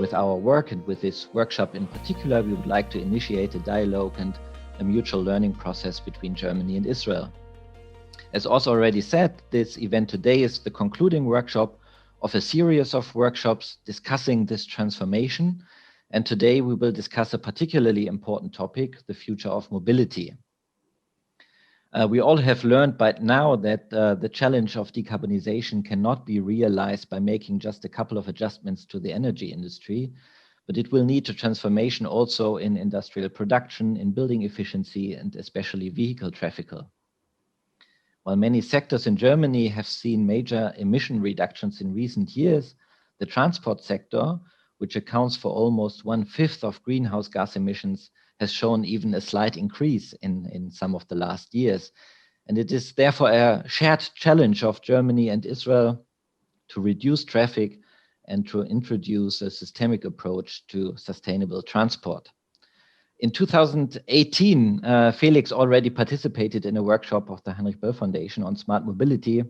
with our work and with this workshop in particular, we would like to initiate a dialogue and a mutual learning process between Germany and Israel. As also already said, this event today is the concluding workshop of a series of workshops discussing this transformation. And today we will discuss a particularly important topic, the future of mobility. We all have learned by now that the challenge of decarbonization cannot be realized by making just a couple of adjustments to the energy industry, but it will need a transformation also in industrial production, in building efficiency, and especially vehicle traffic. While many sectors in Germany have seen major emission reductions in recent years, the transport sector, which accounts for almost 1/5 of greenhouse gas emissions, has shown even a slight increase in some of the last years. And it is therefore a shared challenge of Germany and Israel to reduce traffic and to introduce a systemic approach to sustainable transport. In 2018, Felix already participated in a workshop of the Heinrich Böll Foundation on smart mobility.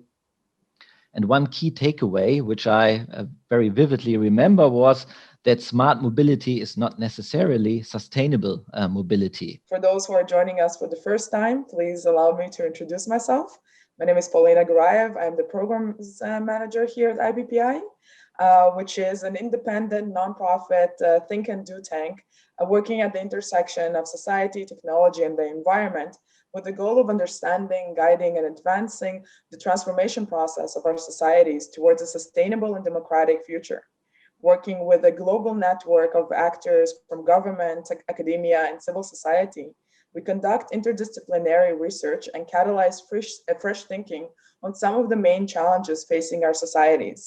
And one key takeaway, which I very vividly remember, was that smart mobility is not necessarily sustainable mobility. For those who are joining us for the first time, please allow me to introduce myself. My name is Polina Garaev. I'm the programs manager here at IBPI, which is an independent nonprofit think and do tank working at the intersection of society, technology, and the environment, with the goal of understanding, guiding, and advancing the transformation process of our societies towards a sustainable and democratic future. Working with a global network of actors from government, academia, and civil society, we conduct interdisciplinary research and catalyze fresh thinking on some of the main challenges facing our societies.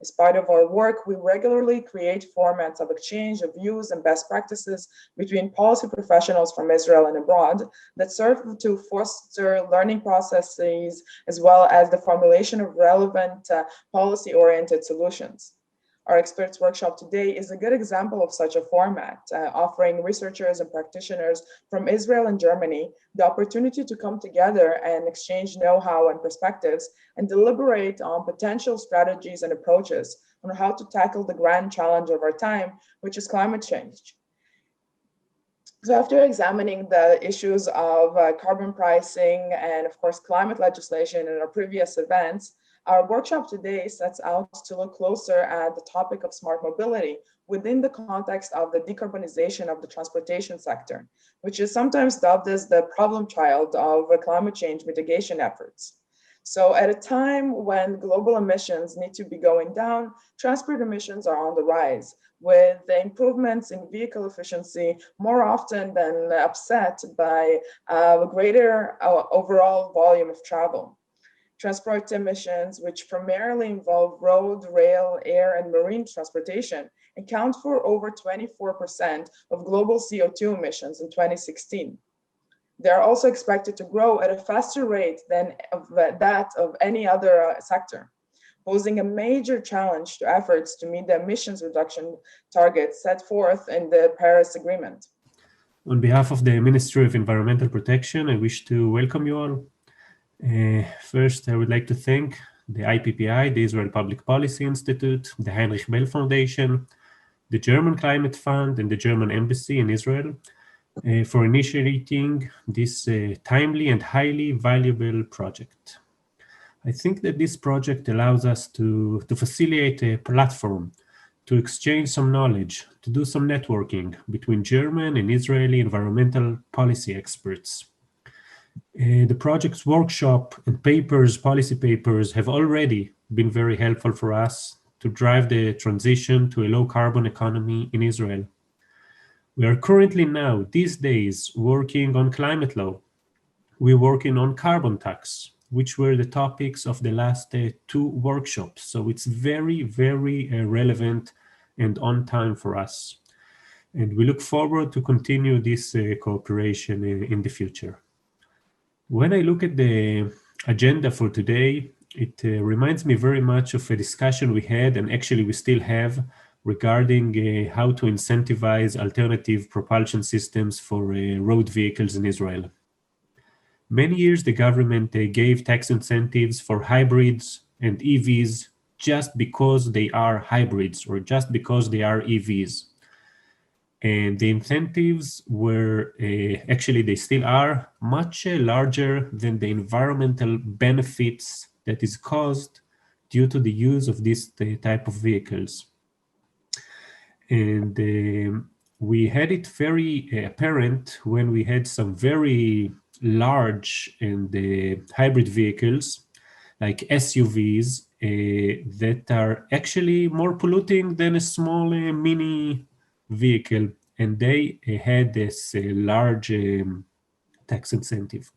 As part of our work, we regularly create formats of exchange of views and best practices between policy professionals from Israel and abroad that serve to foster learning processes as well as the formulation of relevant policy-oriented solutions. Our experts workshop today is a good example of such a format, offering researchers and practitioners from Israel and Germany the opportunity to come together and exchange know-how and perspectives and deliberate on potential strategies and approaches on how to tackle the grand challenge of our time, which is climate change. So after examining the issues of carbon pricing and of course climate legislation in our previous events, our workshop today sets out to look closer at the topic of smart mobility within the context of the decarbonization of the transportation sector, which is sometimes dubbed as the problem child of climate change mitigation efforts. So at a time when global emissions need to be going down, transport emissions are on the rise, with the improvements in vehicle efficiency more often than upset by a greater overall volume of travel. Transport emissions, which primarily involve road, rail, air, and marine transportation, account for over 24% of global CO2 emissions in 2016. They are also expected to grow at a faster rate than that of any other sector, posing a major challenge to efforts to meet the emissions reduction targets set forth in the Paris Agreement. On behalf of the Ministry of Environmental Protection, I wish to welcome you all. First, I would like to thank the IPPI, the Israel Public Policy Institute, the Heinrich Böll Foundation, the German Climate Fund, and the German Embassy in Israel for initiating this timely and highly valuable project. I think that this project allows us to facilitate a platform to exchange some knowledge, to do some networking between German and Israeli environmental policy experts. The project's workshop and policy papers have already been very helpful for us to drive the transition to a low carbon economy in Israel. We are currently now, these days, working on climate law. We're working on carbon tax, which were the topics of the last two workshops. So it's very, very relevant and on time for us. And we look forward to continue this cooperation in the future. When I look at the agenda for today, it reminds me very much of a discussion we had, and actually we still have, regarding how to incentivize alternative propulsion systems for road vehicles in Israel. Many years the government gave tax incentives for hybrids and EVs just because they are hybrids or just because they are EVs. And the incentives were, actually they still are, much larger than the environmental benefits that is caused due to the use of this type of vehicles. And we had it very apparent when we had some very large and hybrid vehicles like SUVs that are actually more polluting than a small mini vehicle, and they had this large tax incentive.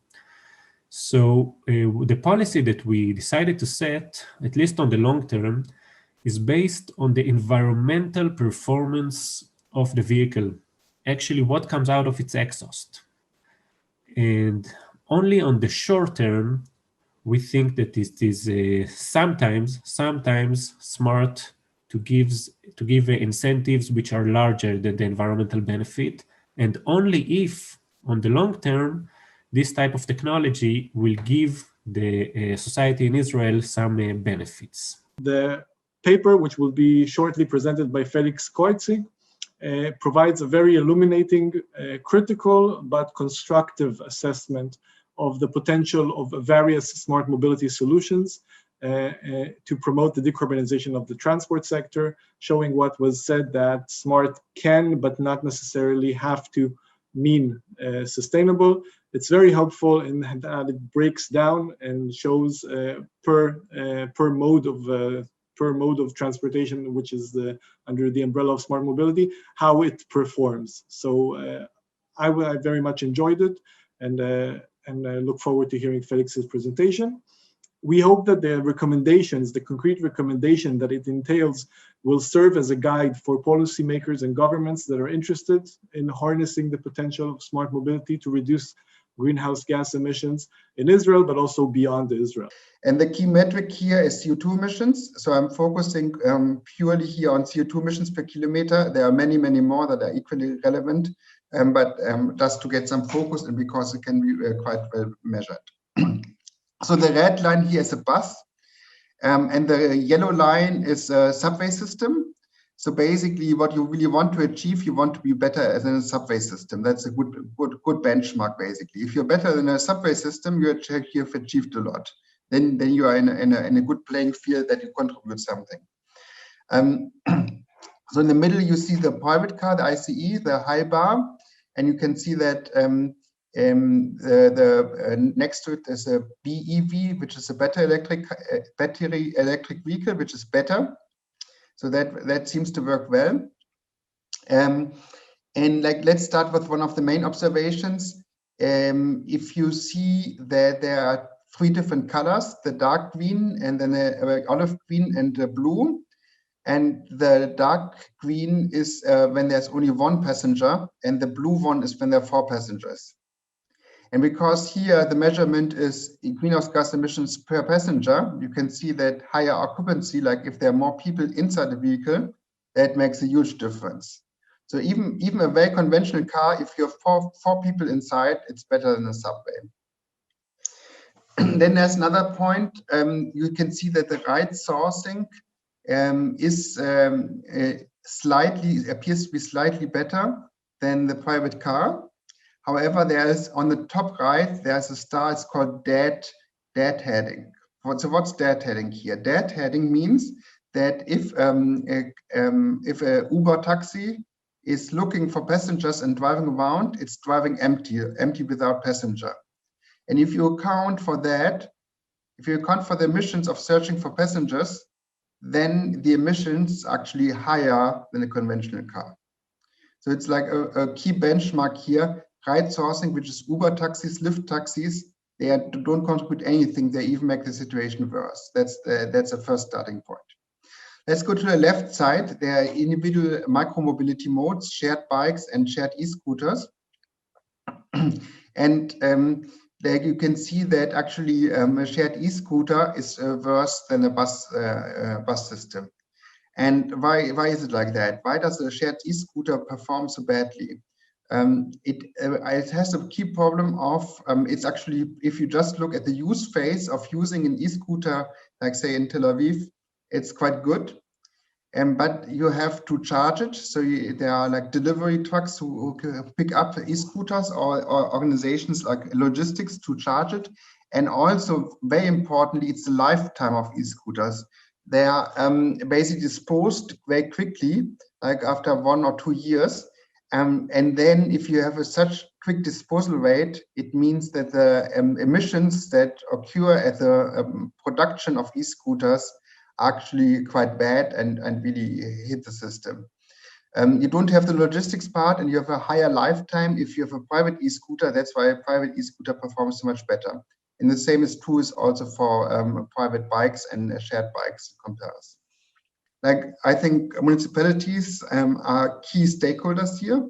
So the policy that we decided to set, at least on the long term, is based on the environmental performance of the vehicle, actually what comes out of its exhaust. And only on the short term, we think that it is sometimes smart to give incentives which are larger than the environmental benefit, and only if on the long term this type of technology will give the society in Israel some benefits. The paper, which will be shortly presented by Felix Creutzig, provides a very illuminating, critical but constructive assessment of the potential of various smart mobility solutions to promote the decarbonization of the transport sector, showing what was said, that smart can but not necessarily have to mean sustainable. It's very helpful in that it breaks down and shows per mode of transportation, which is under the umbrella of smart mobility, how it performs. So I very much enjoyed it, and I look forward to hearing Felix's presentation. We hope that the recommendations, the concrete recommendation that it entails, will serve as a guide for policymakers and governments that are interested in harnessing the potential of smart mobility to reduce greenhouse gas emissions in Israel, but also beyond Israel. And the key metric here is CO2 emissions. So I'm focusing purely here on CO2 emissions per kilometer. There are many, many more that are equally relevant, but just to get some focus, and because it can be quite well measured. So the red line here is a bus, and the yellow line is a subway system. So basically what you really want to achieve, you want to be better than a subway system. That's a good benchmark, basically. If you're better than a subway system, you've achieved a lot. Then you are in a good playing field that you contribute something. So in the middle, you see the private car, the ICE, the high bar, and you can see that next to it is a BEV, which is a battery electric vehicle, which is better. So that seems to work well. And let's start with one of the main observations. If you see that there are 3 different colors, the dark green and then the olive green and the blue. And the dark green is when there's only 1 passenger, and the blue one is when there are 4 passengers. And because here the measurement is greenhouse gas emissions per passenger, you can see that higher occupancy, like if there are more people inside the vehicle, that makes a huge difference. So even a very conventional car, if you have four people inside, it's better than a subway. Then there's another point. You can see that the ride sourcing appears to be slightly better than the private car. However, there's on the top right, there's a star, it's called dead heading. So what's dead heading here? Dead heading means that if a Uber taxi is looking for passengers and driving around, it's driving empty without passenger. And if you account for that, if you account for the emissions of searching for passengers, then the emissions are actually higher than a conventional car. So it's like a key benchmark here. Ride sourcing, which is Uber taxis, Lyft taxis, they don't contribute anything. They even make the situation worse. That's the first starting point. Let's go to the left side. There are individual micro-mobility modes, shared bikes and shared e-scooters. And there you can see that actually a shared e-scooter is worse than a bus system. And why is it like that? Why does a shared e-scooter perform so badly? It has a key problem of, it's actually, if you just look at the use phase of using an e-scooter, like say in Tel Aviv, it's quite good. But you have to charge it. So there are like delivery trucks who pick up e-scooters or organizations like logistics to charge it. And also, very importantly, it's the lifetime of e-scooters. They are basically disposed very quickly, like after 1 or 2 years. And then if you have such quick disposal rate, it means that the emissions that occur at the production of e-scooters are actually quite bad and really hit the system. You don't have the logistics part, and you have a higher lifetime if you have a private e-scooter. That's why a private e-scooter performs so much better. And the same is true also for private bikes and shared bikes comparison. Like, I think municipalities are key stakeholders here,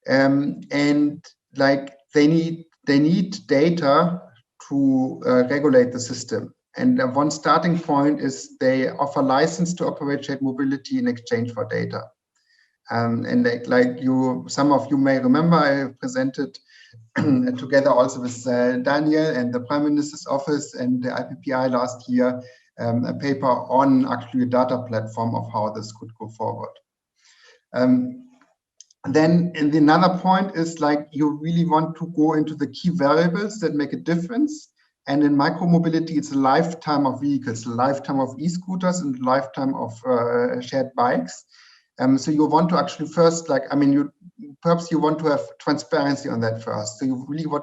and like they need data to regulate the system. And one starting point is they offer license to operate shared mobility in exchange for data. And like some of you may remember, I presented together also with Daniel and the Prime Minister's Office and the IPPI last year a paper on actually a data platform of how this could go forward. Then another point is like you really want to go into the key variables that make a difference. And in micromobility, it's a lifetime of vehicles, a lifetime of e-scooters and a lifetime of shared bikes. So you want to actually first, like, I mean, perhaps you want to have transparency on that first. So you really want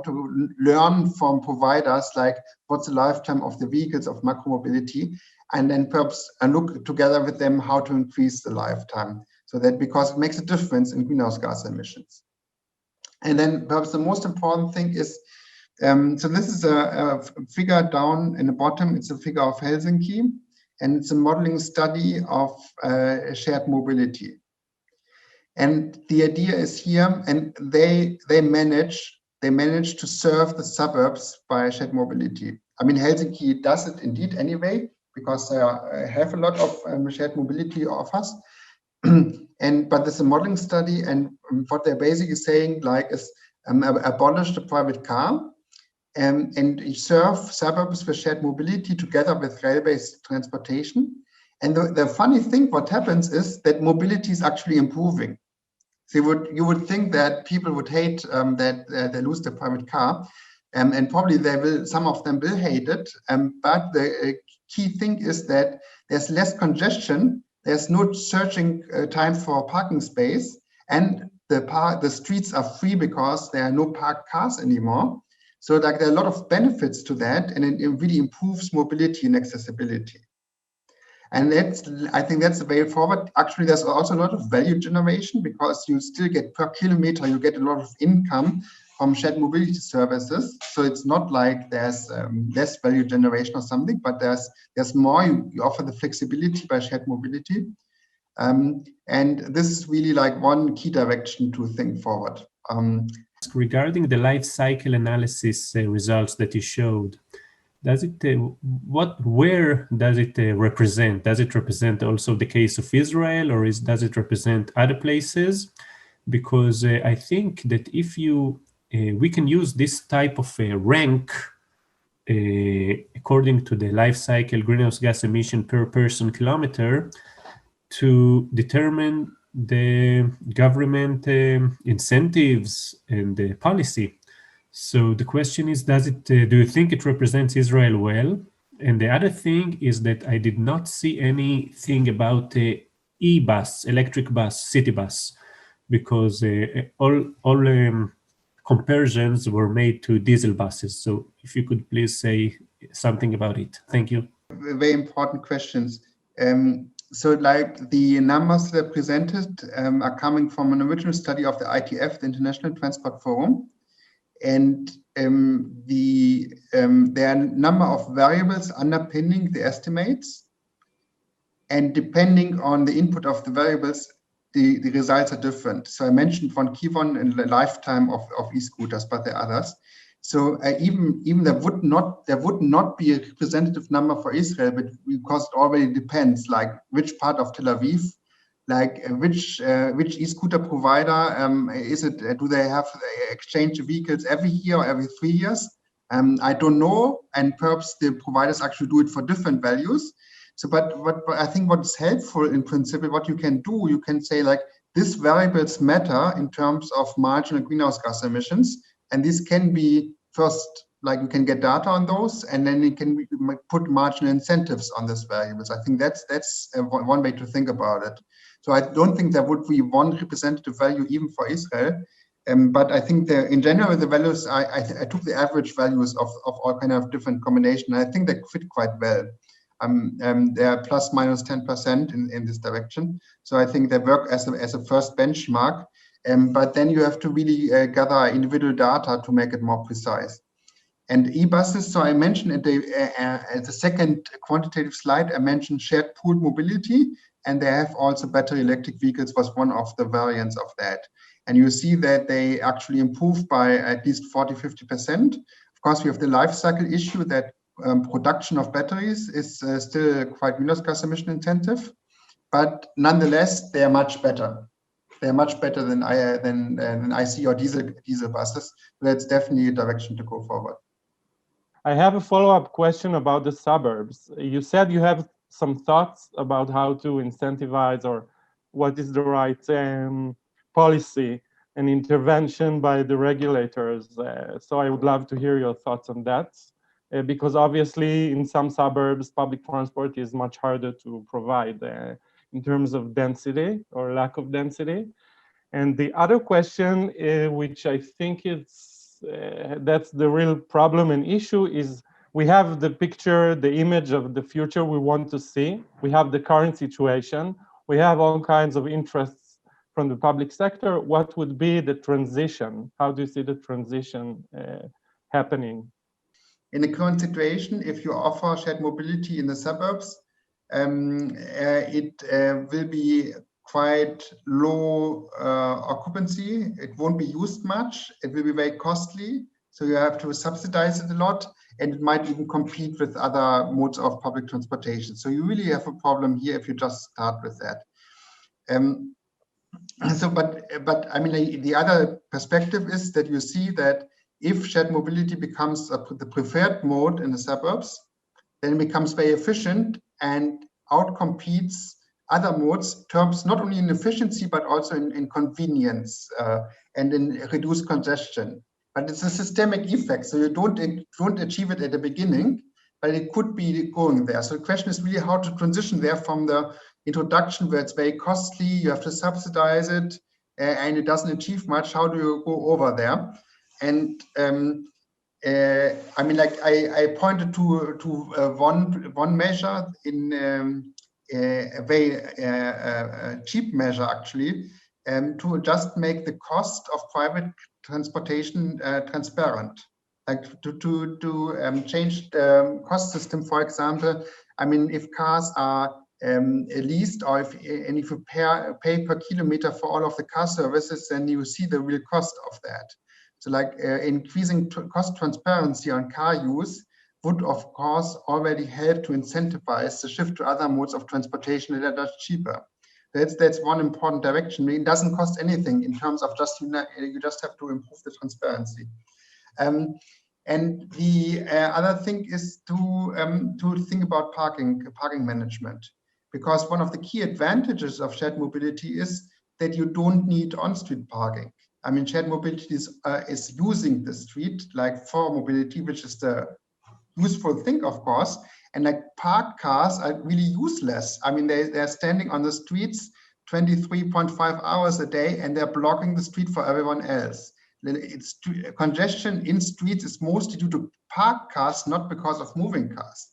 to learn from providers, like what's the lifetime of the vehicles of micromobility, and then perhaps look together with them how to increase the lifetime. So that because it makes a difference in greenhouse gas emissions. And then perhaps the most important thing is, so this is a figure down in the bottom. It's a figure of Helsinki, and it's a modeling study of shared mobility. And the idea is here, and they manage to serve the suburbs by shared mobility. I mean, Helsinki does it indeed anyway, because they have a lot of shared mobility offers. But this is a modeling study, and what they're basically saying like is abolish the private car and serve suburbs with shared mobility together with rail-based transportation. And the funny thing, what happens is that mobility is actually improving. So you would think that people would hate that they lose their private car, and probably some of them will hate it. But the key thing is that there's less congestion. There's no searching time for a parking space, and the streets are free because there are no parked cars anymore. So like there are a lot of benefits to that, and it really improves mobility and accessibility. And I think that's the way forward. Actually, there's also a lot of value generation because you still get per kilometer, you get a lot of income from shared mobility services. So it's not like there's less value generation or something, but there's more. You offer the flexibility by shared mobility. And this is really like one key direction to think forward. Regarding the life cycle analysis results that you showed, does it where does it represent? Does it represent also the case of Israel, or does it represent other places? Because I think that if we can use this type of rank according to the life cycle greenhouse gas emission per person kilometer to determine the government incentives and the policy. So the question is, do you think it represents Israel well? And the other thing is that I did not see anything about e-bus, electric bus, city bus, because all comparisons were made to diesel buses. So if you could please say something about it. Thank you. Very important questions. So like the numbers that are presented are coming from an original study of the ITF, the International Transport Forum. And there are a number of variables underpinning the estimates. And depending on the input of the variables, the results are different. So I mentioned one key one in the lifetime of e-scooters, but there are others. So even there would not be a representative number for Israel, but because it already depends, like which part of Tel Aviv, like which e-scooter provider is it? Do they have exchange vehicles every year or every 3 years? I don't know, and perhaps the providers actually do it for different values. So, but I think what is helpful in principle, what you can do, you can say like, these variables matter in terms of marginal greenhouse gas emissions, and this can be first, like you can get data on those, and then you can put marginal incentives on these variables. I think that's one way to think about it. So I don't think there would be one representative value even for Israel, but I think in general the values, I took the average values of all kind of different combinations. I think they fit quite well. They're plus minus 10% in this direction. So I think they work as a first benchmark, but then you have to really gather individual data to make it more precise. And e-buses, so I mentioned at the second quantitative slide, I mentioned shared pooled mobility, and they have also battery electric vehicles was one of the variants of that. And you see that they actually improve by at least 40–50%. Of course, we have the life cycle issue that production of batteries is still quite greenhouse gas emission intensive, but nonetheless, they are much better. They're much better than IC or diesel buses. So that's definitely a direction to go forward. I have a follow-up question about the suburbs. You said you have some thoughts about how to incentivize or what is the right policy and intervention by the regulators. So I would love to hear your thoughts on that. Because obviously in some suburbs, public transport is much harder to provide in terms of density or lack of density. And the other question, which I think that's the real problem and issue, is we have the picture, the image of the future we want to see. We have the current situation. We have all kinds of interests from the public sector. What would be the transition? How do you see the transition happening? In the current situation, if you offer shared mobility in the suburbs, it will be quite low occupancy. It won't be used much. It will be very costly. So you have to subsidize it a lot, and it might even compete with other modes of public transportation. So you really have a problem here if you just start with that. But I mean, the other perspective is that you see that if shared mobility becomes the preferred mode in the suburbs, then it becomes very efficient and outcompetes other modes, terms not only in efficiency, but also in convenience and in reduced congestion. But it's a systemic effect, so you don't achieve it at the beginning, but it could be going there. So the question is really how to transition there from the introduction where it's very costly, you have to subsidize it, and it doesn't achieve much. How do you go over there? And I mean, like I pointed to one measure in a very cheap measure actually, to just make the cost of private transportation transparent, like to change the cost system. For example, I mean, if cars are leased, or if you pay per kilometer for all of the car services, then you see the real cost of that. So like increasing cost transparency on car use would of course already help to incentivize the shift to other modes of transportation that are cheaper. That's one important direction. It doesn't cost anything in terms of just, you just have to improve the transparency. And the other thing is to think about parking management, because one of the key advantages of shared mobility is that you don't need on-street parking. I mean, shared mobility is using the street like for mobility, which is the useful thing, of course. And like parked cars are really useless. I mean, they're standing on the streets 23.5 hours a day, and they're blocking the street for everyone else. It's congestion in streets is mostly due to parked cars, not because of moving cars.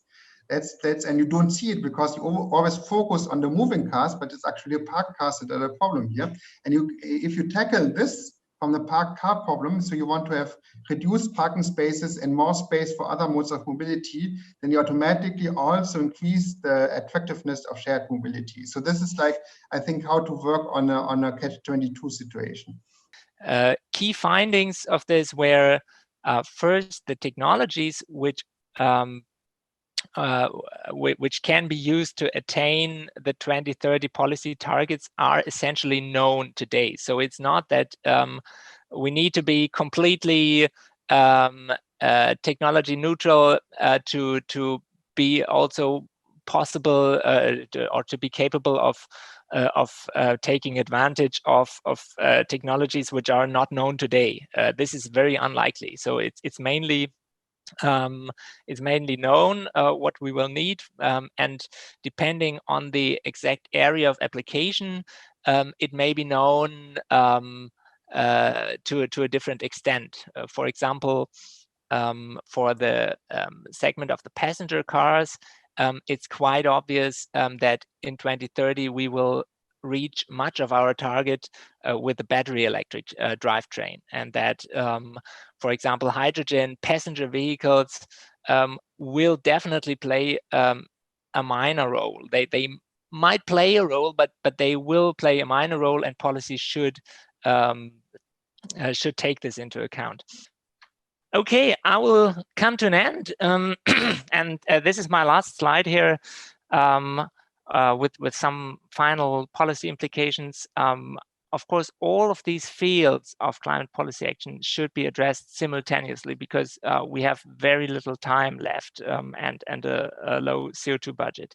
And you don't see it because you always focus on the moving cars, but it's actually the parked cars that are the problem here. And if you tackle this from the parked car problem, so you want to have reduced parking spaces and more space for other modes of mobility, then you automatically also increase the attractiveness of shared mobility. So this is like, I think, how to work on a catch-22 situation. Key findings of this were first, the technologies which can be used to attain the 2030 policy targets are essentially known today. So it's not that we need to be completely technology neutral to be also possible or to be capable of taking advantage of technologies which are not known today. This is very unlikely. So it's mainly known what we will need, and depending on the exact area of application, it may be known to a different extent. For example, for the segment of the passenger cars, it's quite obvious that in 2030 we will reach much of our target with the battery electric drivetrain, and that, for example, hydrogen passenger vehicles will definitely play a minor role. They might play a role, but they will play a minor role, and policy should take this into account. Okay, I will come to an end, and this is my last slide here, with some final policy implications. Of course, all of these fields of climate policy action should be addressed simultaneously, because we have very little time left, and a low CO2 budget.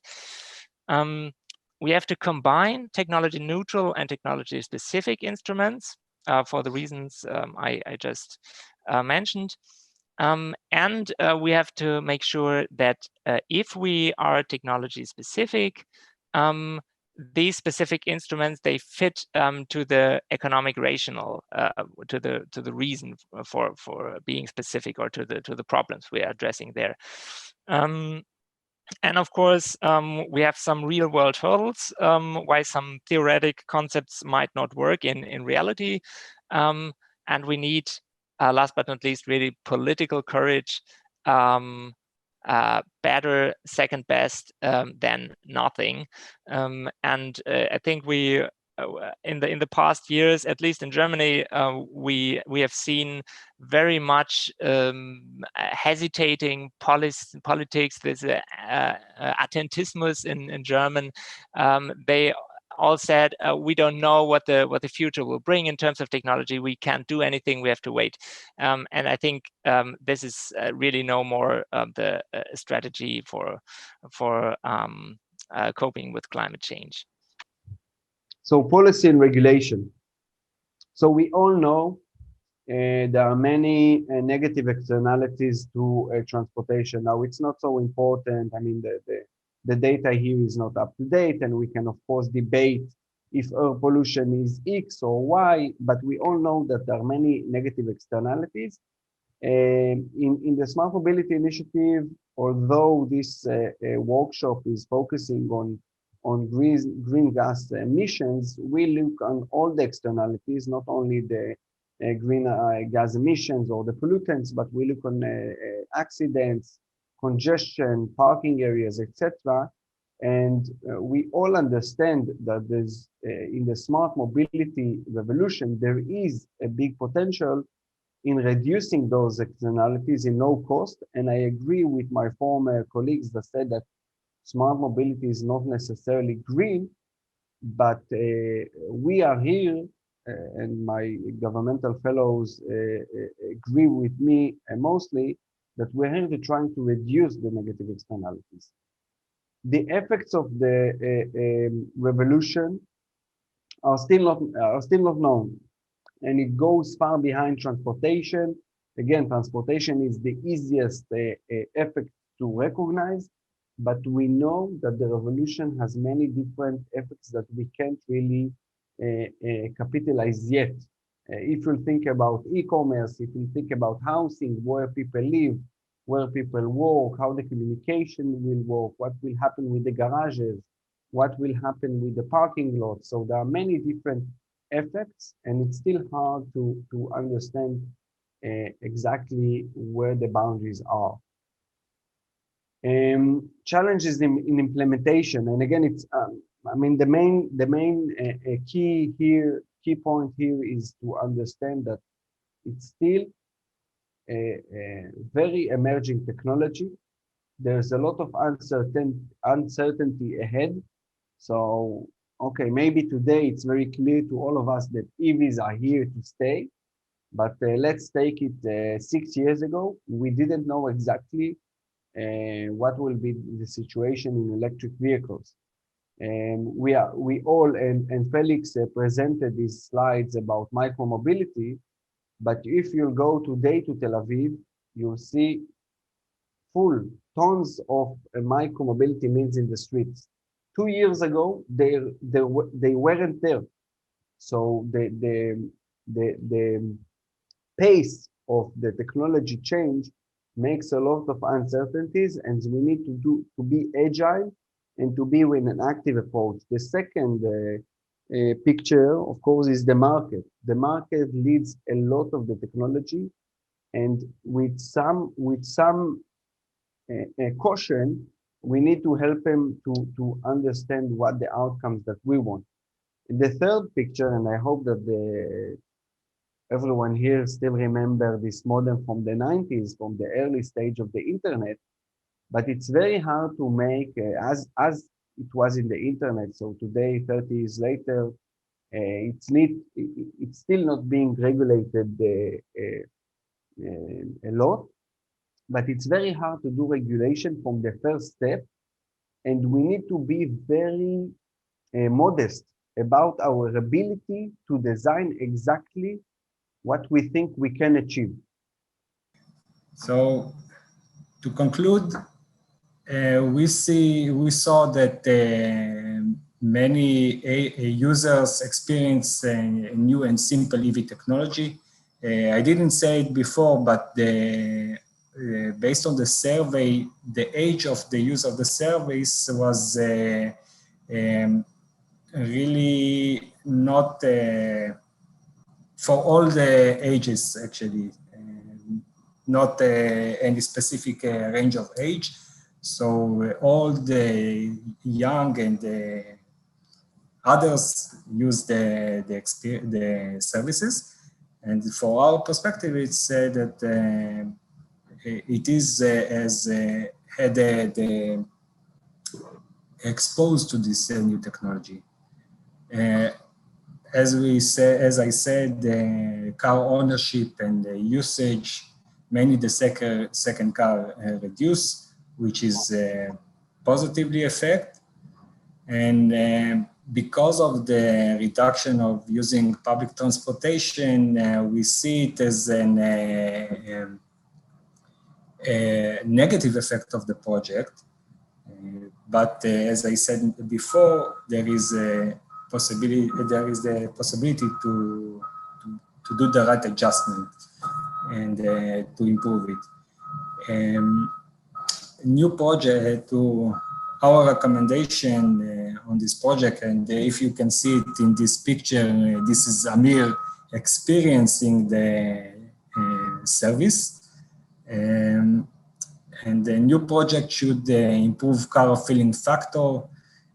We have to combine technology neutral and technology specific instruments for the reasons I just mentioned. And we have to make sure that if we are technology specific, these specific instruments, they fit to the economic rationale, to the reason for being specific, or to the problems we are addressing there. And of course, we have some real world hurdles, why some theoretic concepts might not work in reality. And we need, last but not least, really political courage, better second best than nothing. And I think we, in the past years, at least in Germany, we have seen very much hesitating politics. There's Attentismus in German. They all said, we don't know what the future will bring in terms of technology. We can't do anything. We have to wait. And I think this is really no more the strategy for coping with climate change. So policy and regulation. So we all know there are many negative externalities to transportation. Now, it's not so important. I mean, the data here is not up to date, and we can, of course, debate if air pollution is X or Y, but we all know that there are many negative externalities. In the Smart Mobility Initiative, although this workshop is focusing on green gas emissions, we look on all the externalities, not only the green gas emissions or the pollutants, but we look on accidents, congestion, parking areas, etc. And we all understand that there's in the smart mobility revolution, there is a big potential in reducing those externalities in no cost. And I agree with my former colleagues that said that smart mobility is not necessarily green, but we are here, and my governmental fellows agree with me mostly, that we're here to trying to reduce the negative externalities. The effects of the revolution are still not known, and it goes far behind transportation. Again, transportation is the easiest effect to recognize, but we know that the revolution has many different effects that we can't really capitalize yet. If you think about e-commerce, if you think about housing, where people live, where people work, how the communication will work, what will happen with the garages, what will happen with the parking lots. So there are many different effects, and it's still hard to understand exactly where the boundaries are. Challenges in implementation, and again, it's I mean the main key point here is to understand that it's still a very emerging technology. There's a lot of uncertainty ahead. So, okay, maybe today it's very clear to all of us that EVs are here to stay, But let's take it 6 years ago. We didn't know exactly what will be the situation in electric vehicles. And we all, and Felix presented these slides about micromobility, but if you go today to Tel Aviv, you'll see full tons of micromobility means in the streets. 2 years ago, they weren't there. So the pace of the technology change makes a lot of uncertainties, and we need to be agile and to be with an active approach. The second picture, of course, is the market. The market leads a lot of the technology, and with some caution, we need to help them to understand what the outcomes that we want. In the third picture, and I hope that everyone here still remember this modem from the 90s, from the early stage of the internet, but it's very hard to make as it was in the internet. So today, 30 years later, it's still not being regulated a lot, but it's very hard to do regulation from the first step, and we need to be very modest about our ability to design exactly what we think we can achieve. So to conclude, we saw that many users experience new and simple EV technology. I didn't say it before, but based on the survey, the age of the use of the service was really not for all the ages, actually, not any specific range of age. So all the young and others use the services. And for our perspective, it's said that it is exposed to this new technology. As I said, car ownership and usage, mainly the second car reduce, which is positively affect. And because of the reduction of using public transportation, we see it as a negative effect of the project. But as I said before, there is the possibility to do the right adjustment and to improve it. New project, to our recommendation on this project, and if you can see it in this picture, this is Amir experiencing the service. And the new project should improve car filling factor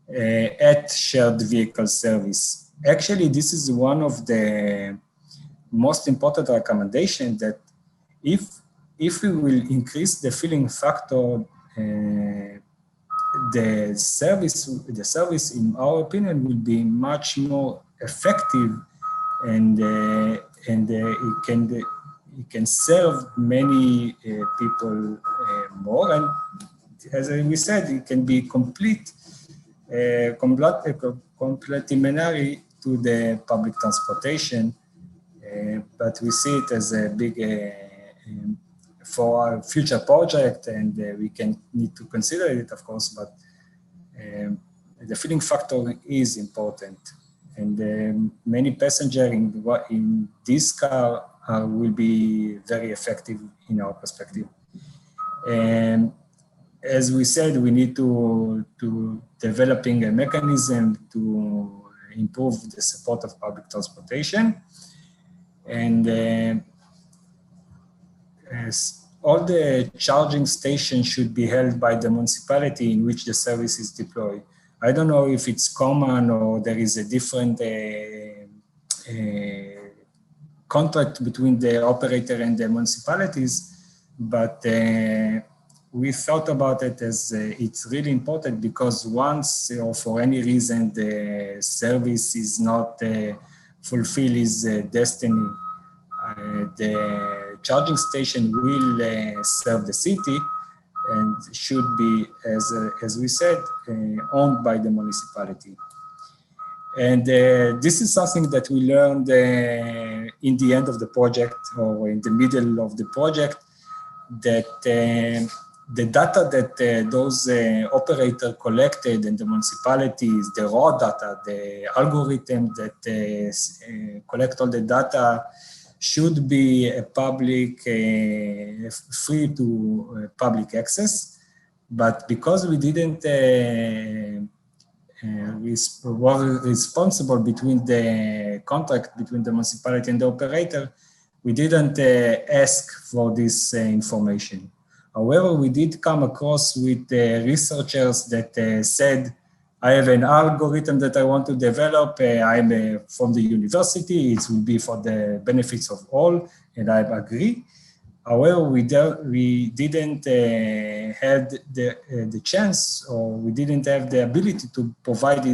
at shared vehicle service. Actually, this is one of the most important recommendations, that if we will increase the filling factor, the service, in our opinion, will be much more effective, and it can serve many people more. And as we said, it can be complementary to the public transportation. But we see it as a big for our future project, and we need to consider it, of course, but the filling factor is important. And many passengers in this car will be very effective in our perspective. And as we said, we need to developing a mechanism to improve the support of public transportation. And as all the charging stations should be held by the municipality in which the service is deployed. I don't know if it's common or there is a different contract between the operator and the municipalities, but we thought about it as it's really important, because once or for any reason the service is not fulfill its destiny, the charging station will serve the city and should be, as we said, owned by the municipality. And this is something that we learned in the end of the project or in the middle of the project, that the data that those operators collected in the municipalities, the raw data, the algorithm that collect all the data should be a public, free to public access. But because we didn't were responsible between the contract between the municipality and the operator, we didn't ask for this information. However, we did come across with researchers that said, I have an algorithm that I want to develop. I'm from the university. It will be for the benefits of all, and I agree. However, we didn't have the chance, or we didn't have the ability to provide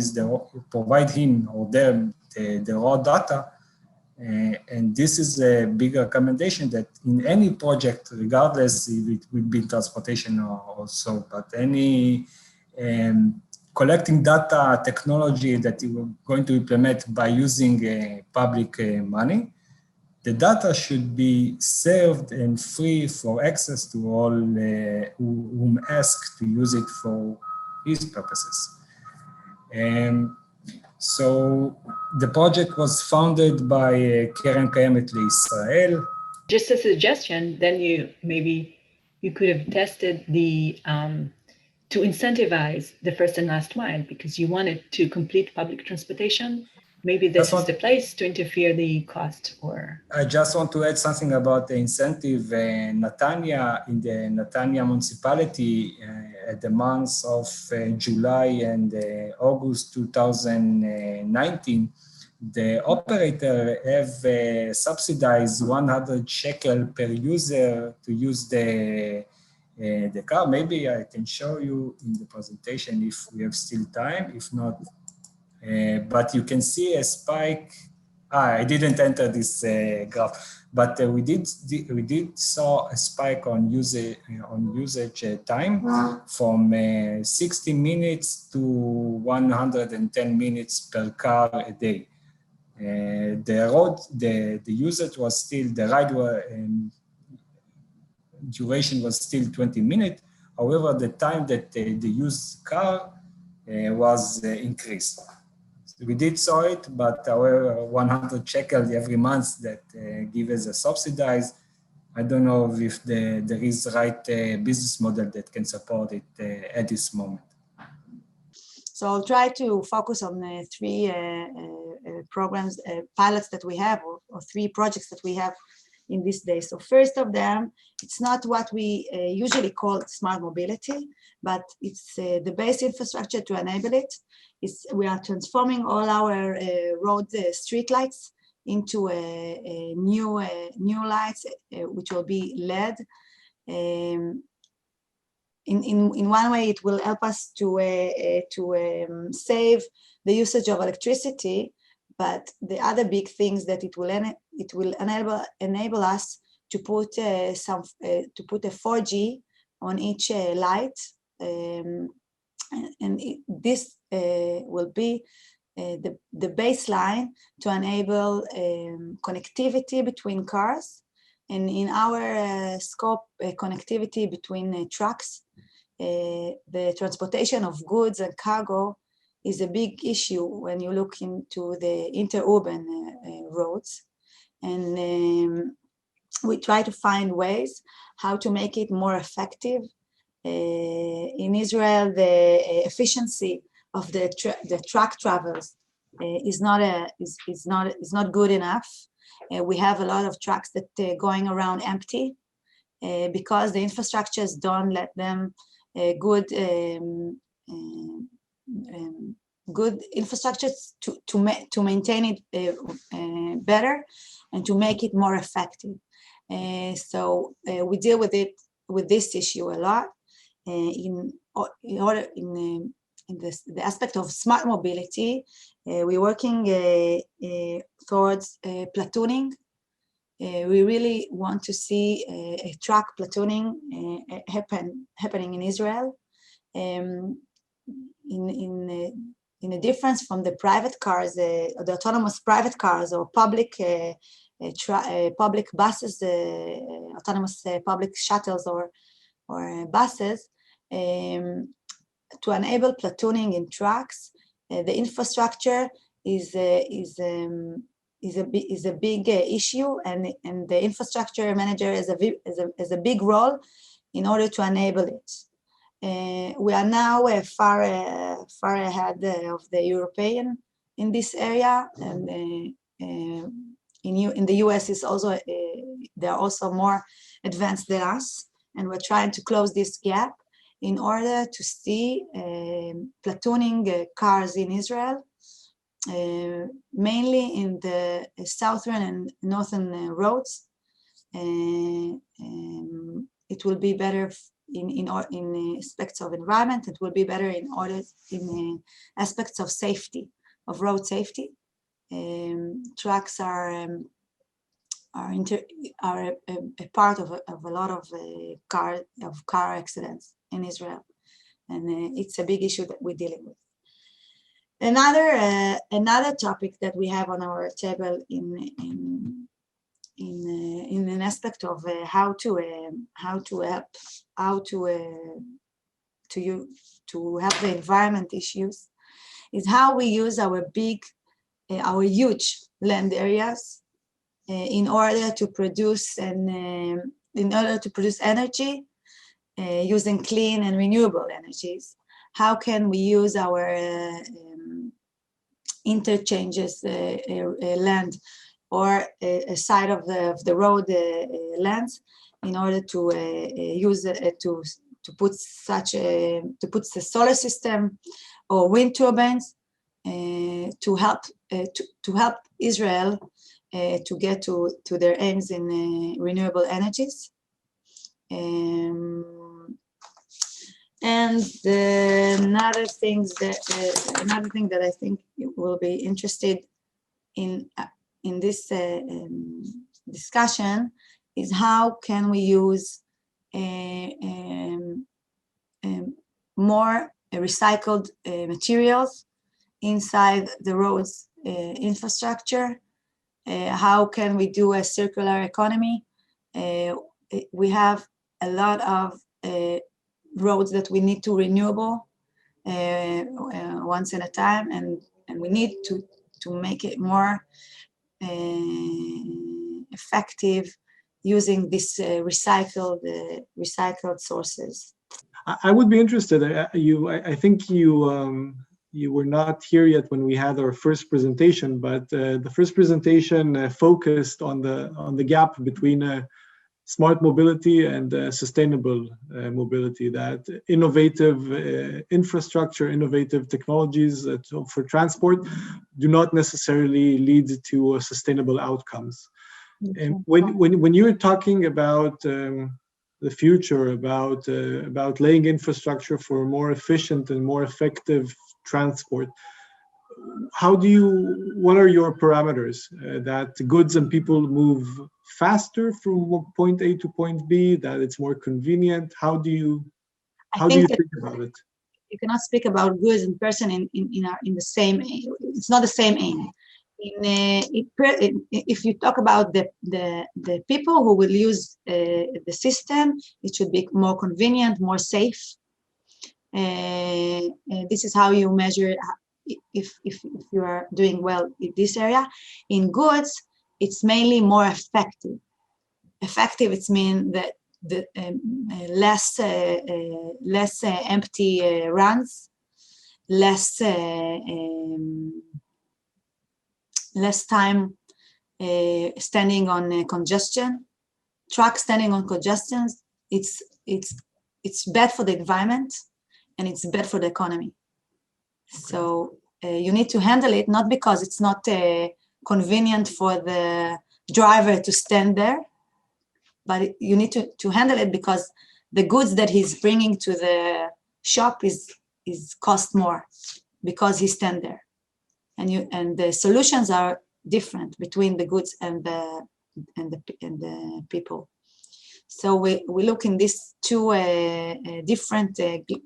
him or them the raw data. And this is a big recommendation that in any project, regardless if it will be transportation or so, but any collecting data technology that you are going to implement by using public money, the data should be served and free for access to all whom ask to use it for his purposes. So the project was founded by Keren Kayemet Israel. Just a suggestion, then you could have tested the to incentivize the first and last mile, because you wanted to complete public transportation. Maybe this is the place to interfere the cost. Or I just want to add something about the incentive. Netanya, in the Netanya municipality, at the months of July and August 2019, the operator have subsidized 100 shekel per user to use the car. Maybe I can show you in the presentation if we have still time. If not, but you can see a spike. I didn't enter this graph, but we did saw a spike on usage time from 60 minutes to 110 minutes per car a day. The usage was still, the ride duration was still 20 minutes. However, the time that the used car was increased. We did saw it, but however, 100 shekels every month that give us a subsidize. I don't know if there is the right business model that can support it at this moment. So I'll try to focus on three programs, pilots that we have, or three projects that we have in this day. So first of them, it's not what we usually call smart mobility, but it's the base infrastructure to enable it. We are transforming all our road street lights into new lights, which will be LED. In one way, it will help us to save the usage of electricity, but the other big things that it will enable us to put a 4G on each light, and this will be the baseline to enable connectivity between cars, and in our scope, connectivity between trucks. The transportation of goods and cargo is a big issue when you look into the interurban roads, and we try to find ways how to make it more effective. In Israel, the efficiency of the truck travels is not good enough. We have a lot of trucks that going around empty because the infrastructures don't let them good infrastructures to maintain it better and to make it more effective. So we deal with this issue a lot. In the aspect of smart mobility, we're working towards platooning. We really want to see a truck platooning happening in Israel. In a difference from the private cars, the autonomous private cars or public public buses, autonomous public shuttles or buses, to enable platooning in trucks, the infrastructure is a big issue, and the infrastructure manager has a big role in order to enable it. We are now far ahead of the European in this area, and in the US is also they are also more advanced than us, and we're trying to close this gap in order to see platooning cars in Israel, mainly in the southern and northern roads. It will be better in aspects of environment. It will be better in aspects of safety, of road safety. Trucks are a part of a lot of car accidents in Israel, and it's a big issue that we're dealing with. Another topic that we have on our table in an aspect of how to help the environment issues is how we use our huge land areas in order to produce energy using clean and renewable energies. How can we use our interchanges land or a side of the road lands in order to use to put the solar system or wind turbines to help Israel to get to their aims in renewable energies. And another thing that I think you will be interested in this discussion is how can we use more recycled materials inside the roads infrastructure. How can we do a circular economy? We have a lot of roads that we need to renewable once in a time, and we need to make it more effective using this recycled sources. I would be interested. I think you were not here yet when we had our first presentation, but the first presentation focused on the gap between smart mobility and sustainable mobility, that innovative infrastructure, innovative technologies for transport do not necessarily lead to sustainable outcomes. And when you're talking about the future, about laying infrastructure for more efficient and more effective transport, what are your parameters that goods and people move faster from point A to point B, that it's more convenient? How do you think about it? You cannot speak about goods and person in the same. It's not the same aim. If you talk about the people who will use the system, it should be more convenient, more safe. This is how you measure if you are doing well in this area. In goods, it's mainly more effective. Effective, it means that the less empty runs, less time standing on congestion. Trucks standing on congestion, it's bad for the environment and it's bad for the economy. So you need to handle it, not because it's not convenient for the driver to stand there, but you need to handle it because the goods that he's bringing to the shop is cost more because he stand there. And the solutions are different between the goods and the the people. So we look in these two different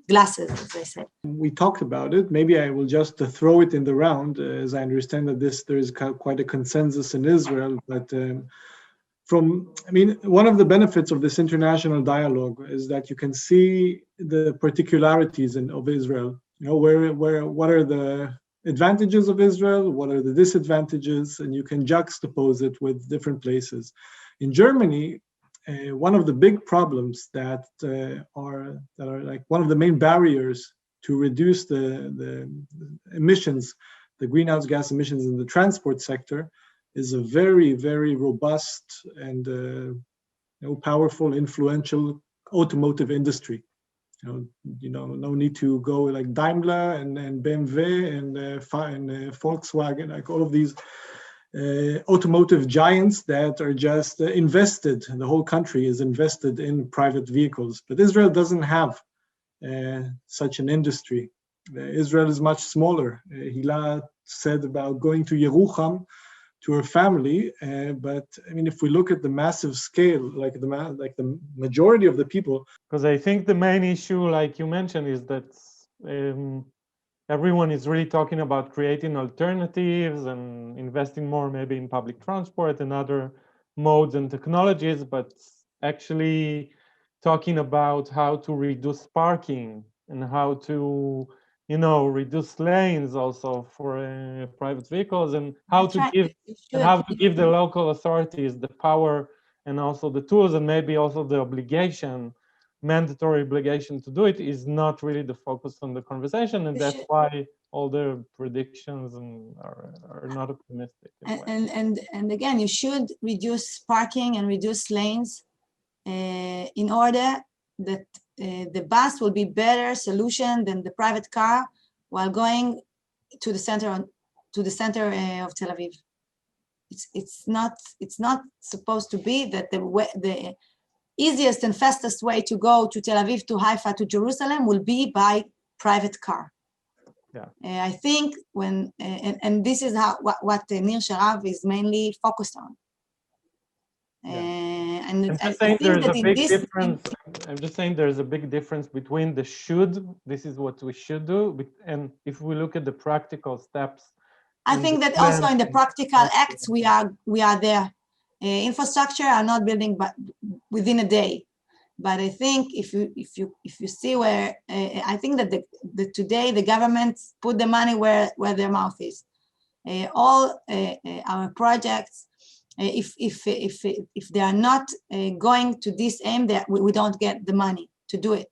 glasses, as I said. We talked about it. Maybe I will just throw it in the round, as I understand that there is quite a consensus in Israel. But one of the benefits of this international dialogue is that you can see the particularities of Israel. What are the advantages of Israel? What are the disadvantages? And you can juxtapose it with different places. In Germany, one of the big problems that are like one of the main barriers to reduce the emissions, the greenhouse gas emissions in the transport sector, is a very, very robust and powerful, influential automotive industry. No need to go like Daimler and BMW and Volkswagen, like all of these automotive giants that are just invested, and the whole country is invested in private vehicles. But Israel doesn't have such an industry. Israel is much smaller. Hila said about going to Yerucham to her family, but if we look at the massive scale, like the majority of the people. Because I think the main issue, like you mentioned, is that everyone is really talking about creating alternatives and investing more maybe in public transport and other modes and technologies, but actually talking about how to reduce parking and how to, reduce lanes also for private vehicles, and how to give the local authorities the power and also the tools and maybe also the mandatory obligation to do it is not really the focus on the conversation, and that's why all the predictions are not optimistic. And again, you should reduce parking and reduce lanes in order that the bus will be better solution than the private car while going to the center of Tel Aviv. It's not supposed to be that the easiest and fastest way to go to Tel Aviv, to Haifa, to Jerusalem will be by private car. Yeah. I think and this is what Nir Sharav is mainly focused on. I'm just saying there's a big difference between the should, this is what we should do, and if we look at the practical steps. I think that also in the practical acts, we are there. Infrastructure are not building but within a day. But I think if you see where, I think that today the government put the money where their mouth is. All our projects, if they are not going to this aim, we don't get the money to do it.